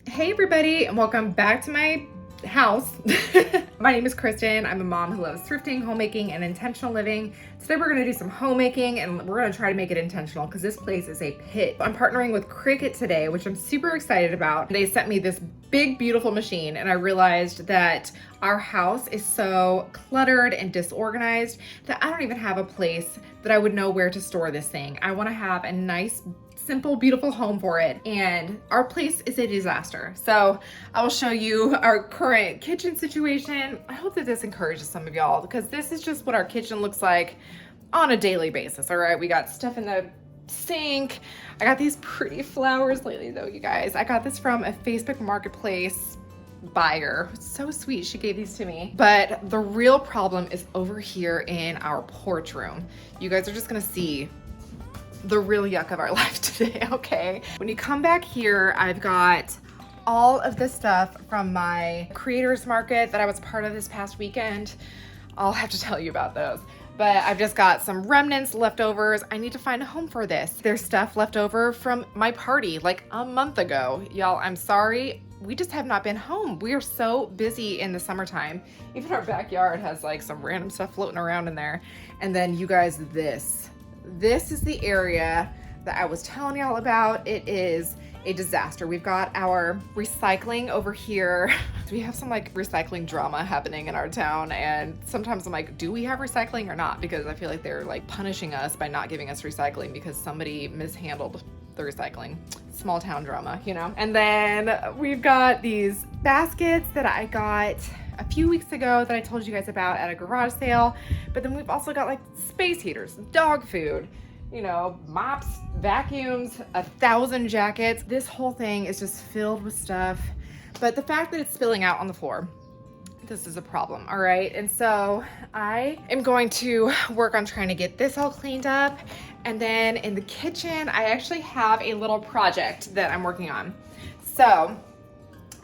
Hey everybody, and welcome back to my house. My name is Kristen. I'm a mom who loves thrifting, homemaking, and intentional living. Today we're gonna do some homemaking and we're gonna try to make it intentional because this place is a pit. I'm partnering with Cricut today, which I'm super excited about. They sent me this big, beautiful machine and I realized that our house is so cluttered and disorganized that I don't even have a place that I would know where to store this thing. I wanna have a nice, simple, beautiful home for it. And our place is a disaster. So I will show you our current kitchen situation. I hope that this encourages some of y'all because this is just what our kitchen looks like on a daily basis. All right, we got stuff in the sink. I got these pretty flowers lately though, you guys. I got this from a Facebook Marketplace buyer. It's so sweet, she gave these to me. But the real problem is over here in our porch room. You guys are just gonna see the real yuck of our life today, okay? When you come back here, I've got all of this stuff from my creators market that I was part of this past weekend. I'll have to tell you about those. But I've just got some remnants, leftovers. I need to find a home for this. There's stuff left over from my party like a month ago. Y'all, I'm sorry. We just have not been home. We are so busy in the summertime. Even our backyard has like some random stuff floating around in there. And then you guys, this is the area that I was telling y'all about. It is a disaster. We've got our recycling over here. We have some like recycling drama happening in our town, and sometimes I'm like, do we have recycling or not? Because I feel like they're like punishing us by not giving us recycling because somebody mishandled the recycling. Small town drama, you know? And then we've got these baskets that I got a few weeks ago that I told you guys about at a garage sale. But then we've also got like space heaters, dog food, you know, mops, vacuums, 1,000 jackets. This whole thing is just filled with stuff. But the fact that it's spilling out on the floor, this is a problem, all right? And so I am going to work on trying to get this all cleaned up. And then in the kitchen, I actually have a little project that I'm working on. So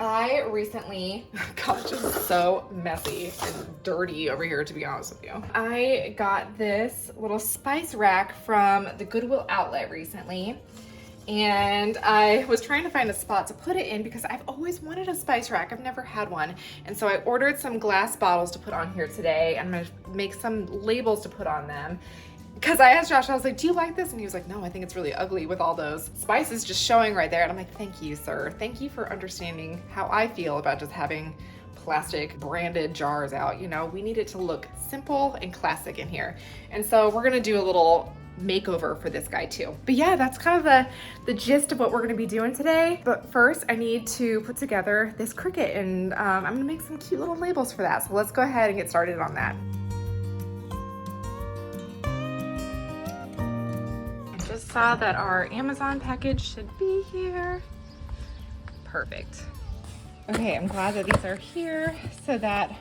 I recently, gosh, it's so messy and dirty over here, to be honest with you. I got this little spice rack from the Goodwill outlet recently. And I was trying to find a spot to put it in because I've always wanted a spice rack. I've never had one. And so I ordered some glass bottles to put on here today. I'm gonna make some labels to put on them. Because I asked Josh, I was like, do you like this? And he was like, no, I think it's really ugly with all those spices just showing right there. And I'm like, thank you, sir. Thank you for understanding how I feel about just having plastic branded jars out. You know, we need it to look simple and classic in here. And so we're gonna do a little makeover for this guy too. But yeah, that's kind of the gist of what we're gonna be doing today. But first I need to put together this Cricut, and I'm gonna make some cute little labels for that. So let's go ahead and get started on that. Just saw that our Amazon package should be here. Perfect. Okay, I'm glad that these are here so that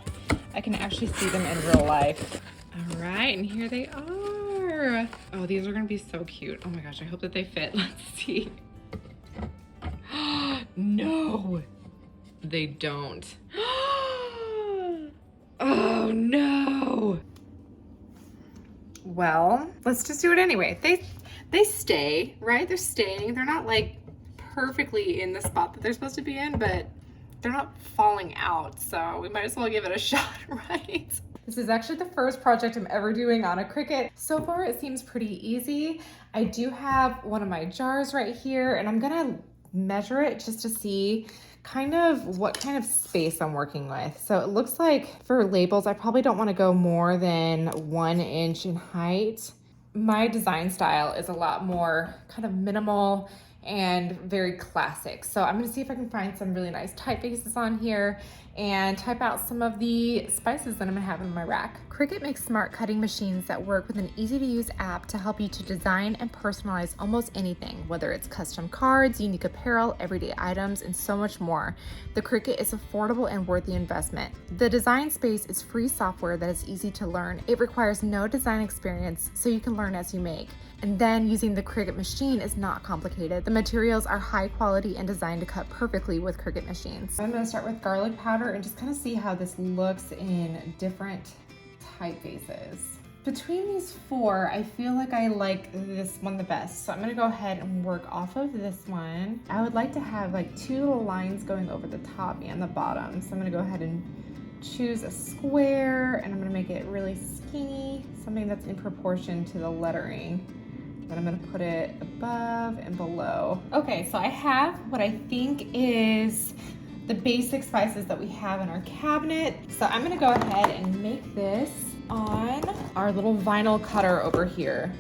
I can actually see them in real life. All right, and here they are. Oh, these are gonna be so cute. Oh my gosh, I hope that they fit. Let's see. No, they don't. Oh no. Well, let's just do it anyway. They stay, right? They're staying. They're not like perfectly in the spot that they're supposed to be in, but they're not falling out. So we might as well give it a shot, right? This is actually the first project I'm ever doing on a Cricut. So far, it seems pretty easy. I do have one of my jars right here, and I'm gonna measure it just to see kind of what kind of space I'm working with. So it looks like for labels, I probably don't wanna go more than 1 inch in height. My design style is a lot more kind of minimal and very classic. So I'm gonna see if I can find some really nice typefaces on here and type out some of the spices that I'm gonna have in my rack. Cricut makes smart cutting machines that work with an easy-to-use app to help you to design and personalize almost anything, whether it's custom cards, unique apparel, everyday items, and so much more. The Cricut is affordable and worth the investment. The Design Space is free software that is easy to learn. It requires no design experience, so you can learn as you make. And then using the Cricut machine is not complicated. The materials are high quality and designed to cut perfectly with Cricut machines. I'm gonna start with garlic powder and just kind of see how this looks in different typefaces. Between these four, I feel like I like this one the best. So I'm gonna go ahead and work off of this one. I would like to have like 2 little lines going over the top and the bottom. So I'm gonna go ahead and choose a square, and I'm gonna make it really skinny, something that's in proportion to the lettering. Then I'm gonna put it above and below. Okay, so I have what I think is the basic spices that we have in our cabinet. So I'm gonna go ahead and make this on our little vinyl cutter over here.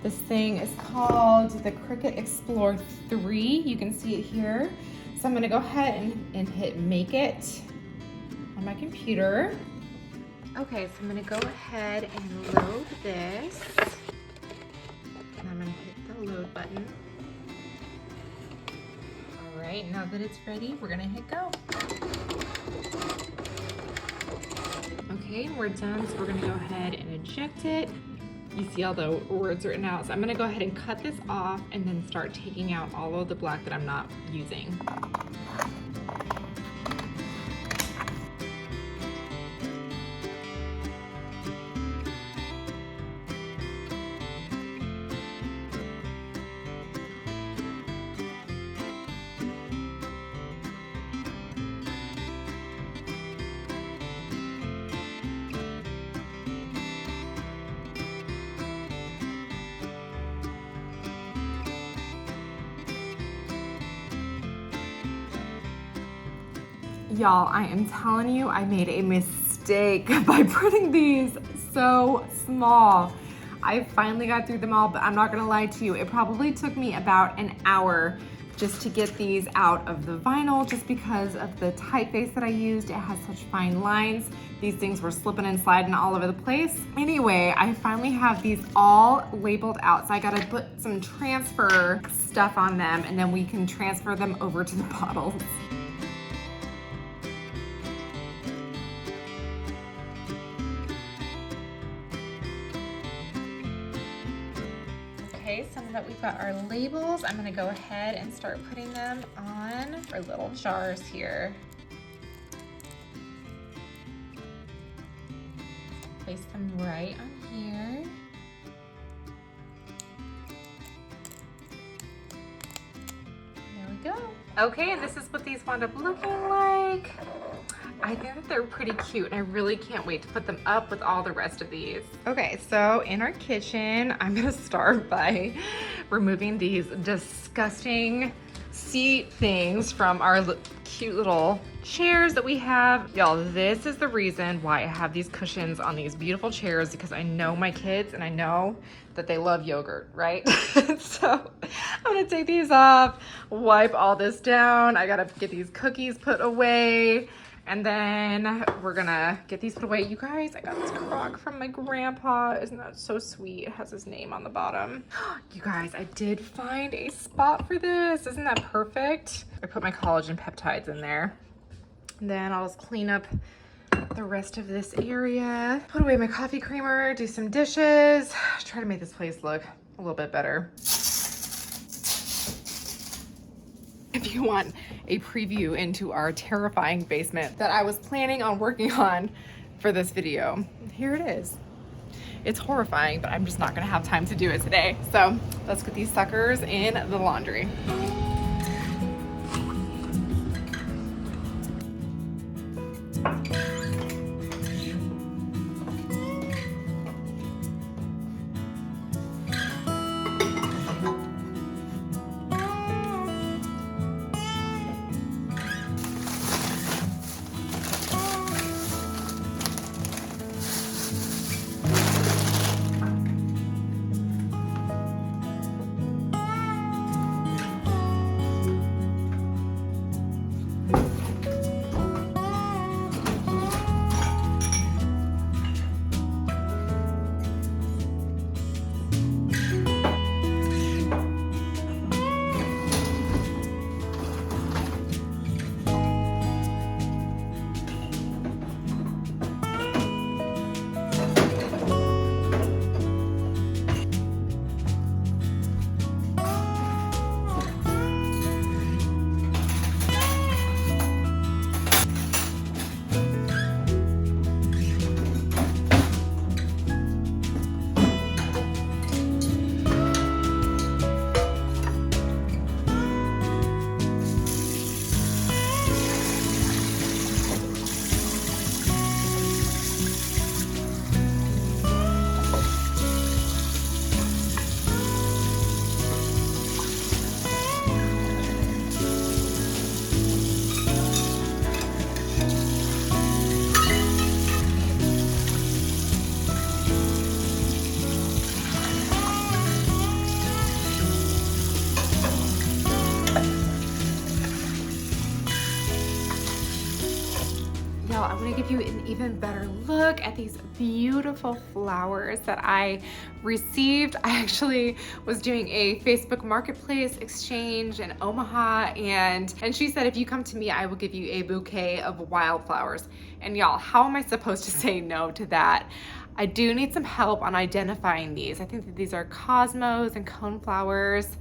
This thing is called the Cricut Explore 3. You can see it here. So I'm gonna go ahead and hit make it on my computer. Okay, so I'm gonna go ahead and load this. And I'm gonna hit the load button. All right, now that it's ready, we're gonna hit go. Okay, we're done, so we're gonna go ahead and eject it. You see all the words written out. So I'm gonna go ahead and cut this off and then start taking out all of the black that I'm not using. Y'all, I am telling you, I made a mistake by printing these so small. I finally got through them all, but I'm not gonna lie to you, it probably took me about an hour just to get these out of the vinyl, just because of the typeface that I used. It has such fine lines. These things were slipping and sliding all over the place. Anyway, I finally have these all labeled out, so I gotta put some transfer stuff on them, and then we can transfer them over to the bottles. Okay, so now that we've got our labels, I'm gonna go ahead and start putting them on our little jars here. Place them right on here. There we go. Okay, and this is what these wound up looking like. I think that they're pretty cute, and I really can't wait to put them up with all the rest of these. Okay, so in our kitchen, I'm gonna start by removing these disgusting seat things from our cute little chairs that we have. Y'all, this is the reason why I have these cushions on these beautiful chairs, because I know my kids and I know that they love yogurt, right? So I'm gonna take these off, wipe all this down. I gotta get these cookies put away. And then we're gonna get these put away. You guys, I got this crock from my grandpa. Isn't that so sweet? It has his name on the bottom. You guys, I did find a spot for this. Isn't that perfect? I put my collagen peptides in there. And then I'll just clean up the rest of this area. Put away my coffee creamer, do some dishes. Try to make this place look a little bit better. If you want a preview into our terrifying basement that I was planning on working on for this video, here it is. It's horrifying, but I'm just not gonna have time to do it today. So let's get these suckers in the laundry. I want to give you an even better look at these beautiful flowers that I received. I actually was doing a Facebook Marketplace exchange in Omaha, and she said, if you come to me, I will give you a bouquet of wildflowers. And y'all, how am I supposed to say no to that? I do need some help on identifying these. I think that these are cosmos and coneflowers.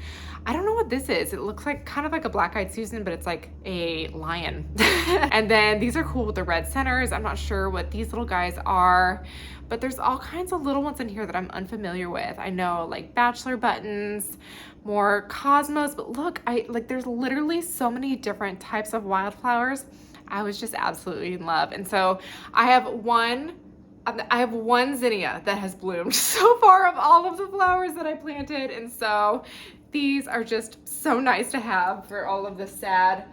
I don't know what this is. It looks like kind of like a black-eyed Susan, but it's like a lion. And then these are cool with the red centers. I'm not sure what these little guys are, but there's all kinds of little ones in here that I'm unfamiliar with. I know like bachelor buttons, more cosmos, but look, there's literally so many different types of wildflowers. I was just absolutely in love. And so I have one zinnia that has bloomed so far of all of the flowers that I planted. And so these are just so nice to have for all of the sad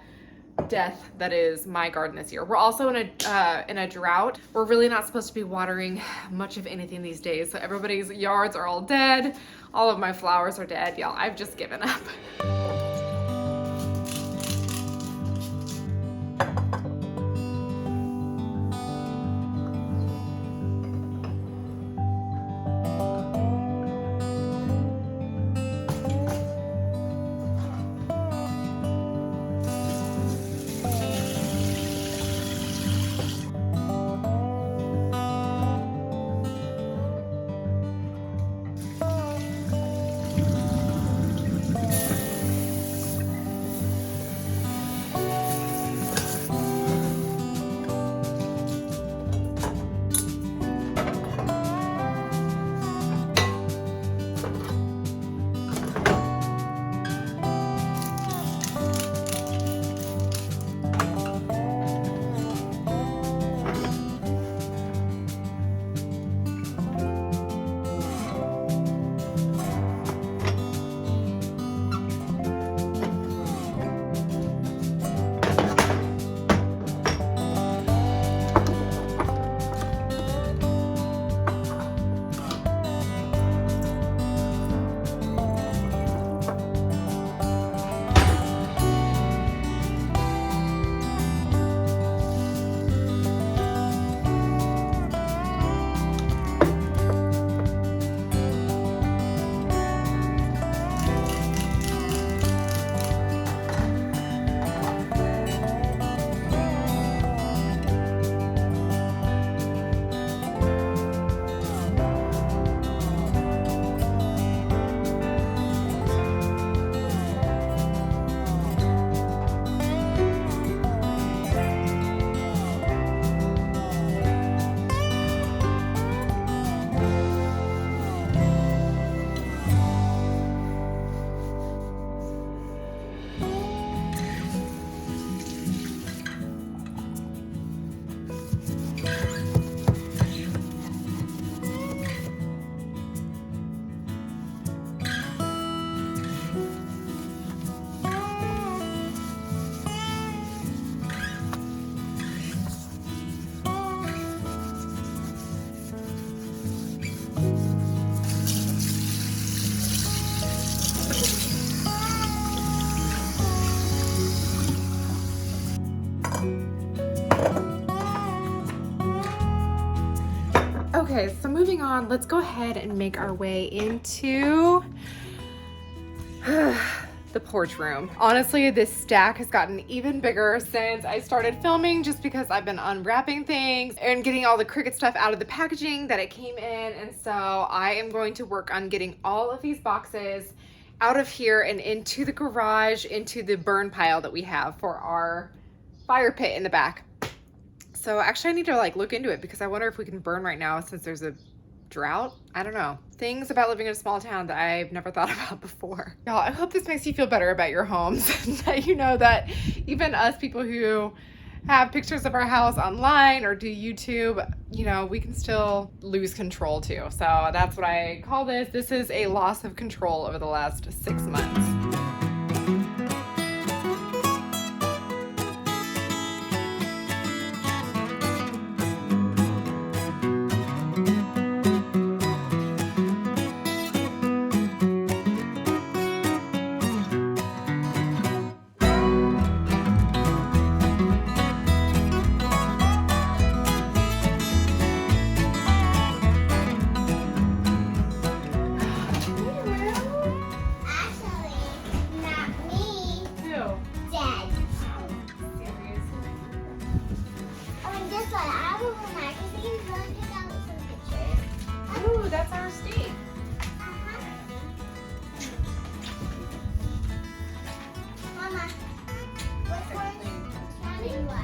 death that is my garden this year. We're also in a drought. We're really not supposed to be watering much of anything these days. So everybody's yards are all dead. All of my flowers are dead. Y'all, I've just given up. Okay, so moving on, let's go ahead and make our way into the porch room. Honestly, this stack has gotten even bigger since I started filming, just because I've been unwrapping things and getting all the Cricut stuff out of the packaging that it came in. And so I am going to work on getting all of these boxes out of here and into the garage, into the burn pile that we have for our fire pit in the back. So actually I need to like look into it, because I wonder if we can burn right now since there's a drought. I don't know. Things about living in a small town that I've never thought about before. Y'all, I hope this makes you feel better about your homes. That you know that even us people who have pictures of our house online or do YouTube, you know, we can still lose control too. So that's what I call this. This is a loss of control over the last 6 months. guess what? I have a little magazine. You want to pick out some pictures? Ooh, that's our steak. Mama, which one do you like?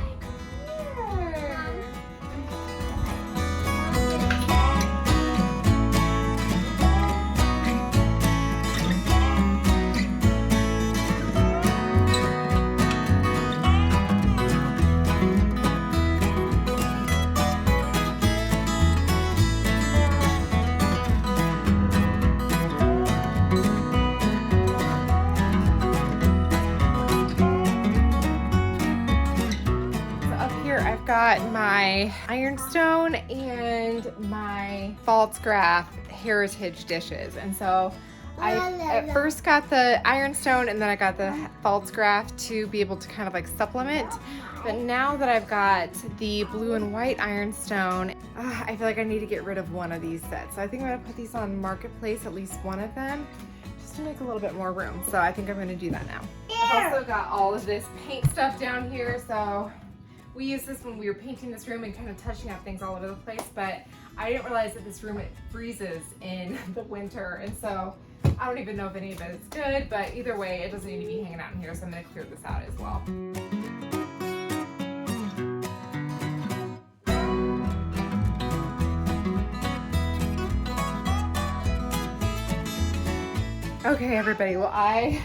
Got my ironstone and my Pfaltzgraff heritage dishes, and so I at first got the ironstone and then I got the Pfaltzgraff to be able to kind of like supplement, but now that I've got the blue and white ironstone, I feel like I need to get rid of one of these sets. So I think I'm gonna put these on Marketplace, at least one of them, just to make a little bit more room. So I think I'm gonna do that now. I've also got all of this paint stuff down here, so we used this when we were painting this room and kind of touching up things all over the place, but I didn't realize that this room, it freezes in the winter, and so I don't even know if any of it is good, but either way, it doesn't need to be hanging out in here, so I'm gonna clear this out as well. Okay, everybody, well,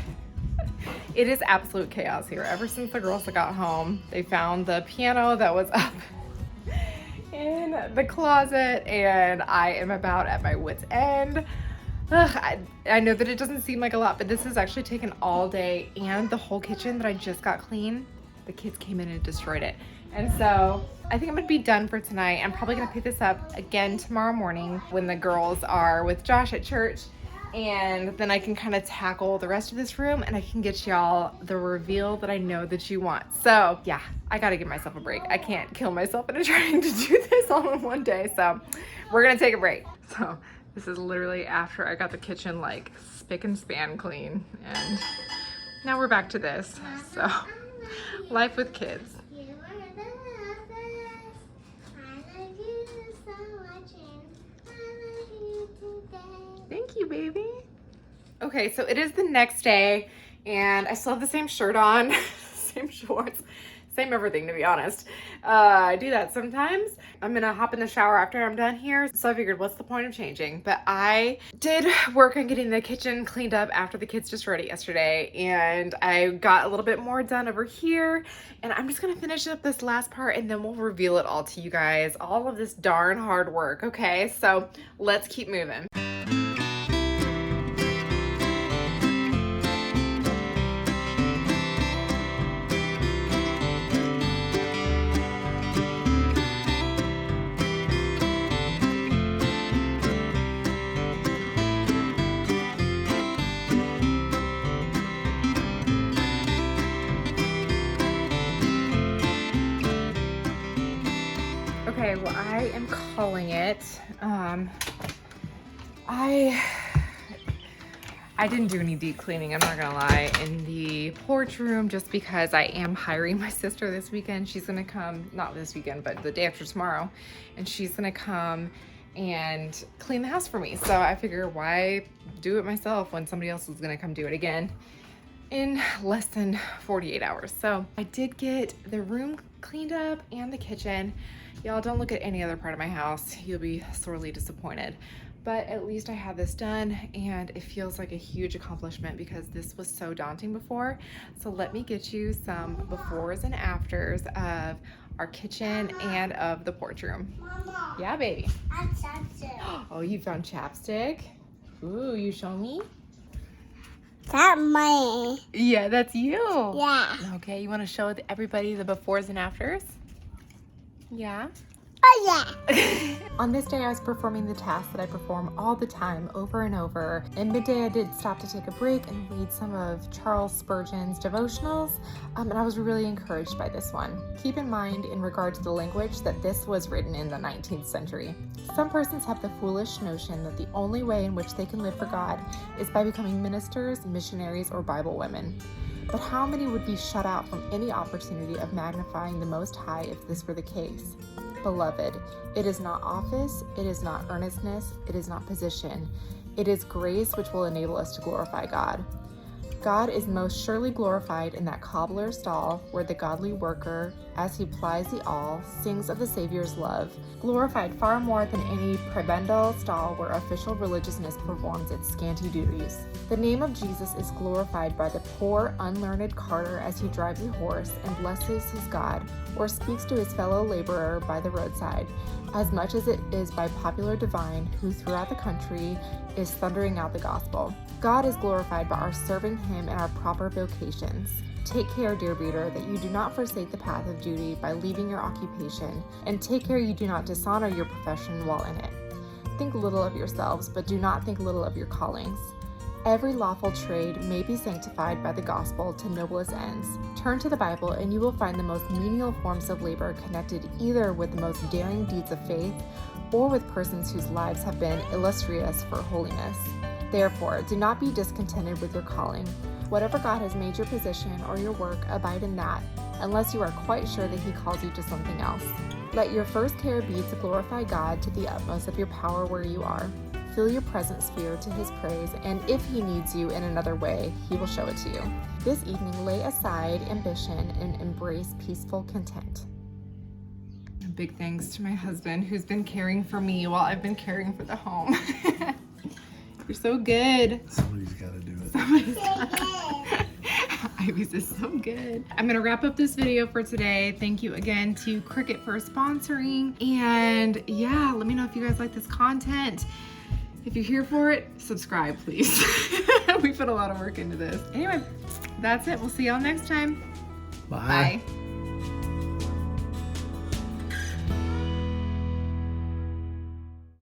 it is absolute chaos here. Ever since the girls got home, they found the piano that was up in the closet, and I am about at my wit's end. I know that it doesn't seem like a lot, but this has actually taken all day, and the whole kitchen that I just got clean, the kids came in and destroyed it. And so I think I'm gonna be done for tonight. I'm probably gonna pick this up again tomorrow morning when the girls are with Josh at church. And then I can kind of tackle the rest of this room, and I can get y'all the reveal that I know that you want. So yeah, I gotta give myself a break. I can't kill myself into trying to do this all in one day. So we're gonna take a break. So this is literally after I got the kitchen like spick and span clean, and now we're back to this. So life with kids. Thank you, baby. Okay, so it is the next day, and I still have the same shirt on, same shorts, same everything, to be honest. I do that sometimes. I'm gonna hop in the shower after I'm done here, so I figured, what's the point of changing? But I did work on getting the kitchen cleaned up after the kids just ready yesterday, and I got a little bit more done over here, and I'm just gonna finish up this last part, and then we'll reveal it all to you guys. All of this darn hard work, okay? So let's keep moving. Okay, well, I am calling it. I didn't do any deep cleaning, I'm not gonna lie, in the porch room, just because I am hiring my sister this weekend. She's gonna come, not this weekend, but the day after tomorrow, and she's gonna come and clean the house for me. So I figure, why do it myself when somebody else is gonna come do it again in less than 48 hours. So I did get the room cleaned up and the kitchen. Y'all, don't look at any other part of my house. You'll be sorely disappointed. But at least I have this done, and it feels like a huge accomplishment because this was so daunting before. So let me get you some befores and afters of our kitchen and of the porch room. Mama, yeah, baby. I have chapstick. Oh, you found chapstick? Ooh, you show me? That's mine. Yeah, that's you. Yeah. Okay, you want to show everybody the befores and afters? Yeah. Oh yeah. On this day, I was performing the task that I perform all the time, over and over. In midday, I did stop to take a break and read some of Charles Spurgeon's devotionals, and I was really encouraged by this one. Keep in mind, in regard to the language, that this was written in the 19th century. Some persons have the foolish notion that the only way in which they can live for God is by becoming ministers, missionaries, or Bible women. But how many would be shut out from any opportunity of magnifying the Most High if this were the case? Beloved, it is not office, it is not earnestness, it is not position. It is grace which will enable us to glorify God. God is most surely glorified in that cobbler's stall where the godly worker, as he plies the awl, sings of the Savior's love, glorified far more than any prebendal stall where official religiousness performs its scanty duties. The name of Jesus is glorified by the poor, unlearned carter as he drives a horse and blesses his God, or speaks to his fellow laborer by the roadside, as much as it is by popular divine who throughout the country is thundering out the gospel. God is glorified by our serving him in our proper vocations. Take care, dear reader, that you do not forsake the path of duty by leaving your occupation, and take care you do not dishonor your profession while in it. Think little of yourselves, but do not think little of your callings. Every lawful trade may be sanctified by the gospel to noblest ends. Turn to the Bible and you will find the most menial forms of labor connected either with the most daring deeds of faith or with persons whose lives have been illustrious for holiness. Therefore, do not be discontented with your calling. Whatever God has made your position or your work, abide in that, unless you are quite sure that he calls you to something else. Let your first care be to glorify God to the utmost of your power where you are. Fill your present sphere to his praise, and if he needs you in another way, he will show it to you. This evening, lay aside ambition and embrace peaceful content. Big thanks to my husband who's been caring for me while I've been caring for the home. You're so good. Somebody's got to do it. Somebody's Ivy's is so good. I'm gonna wrap up this video for today. Thank you again to Cricut for sponsoring. And yeah, let me know if you guys like this content. If you're here for it, subscribe, please. We put a lot of work into this. Anyway, that's it. We'll see y'all next time. Bye. Bye.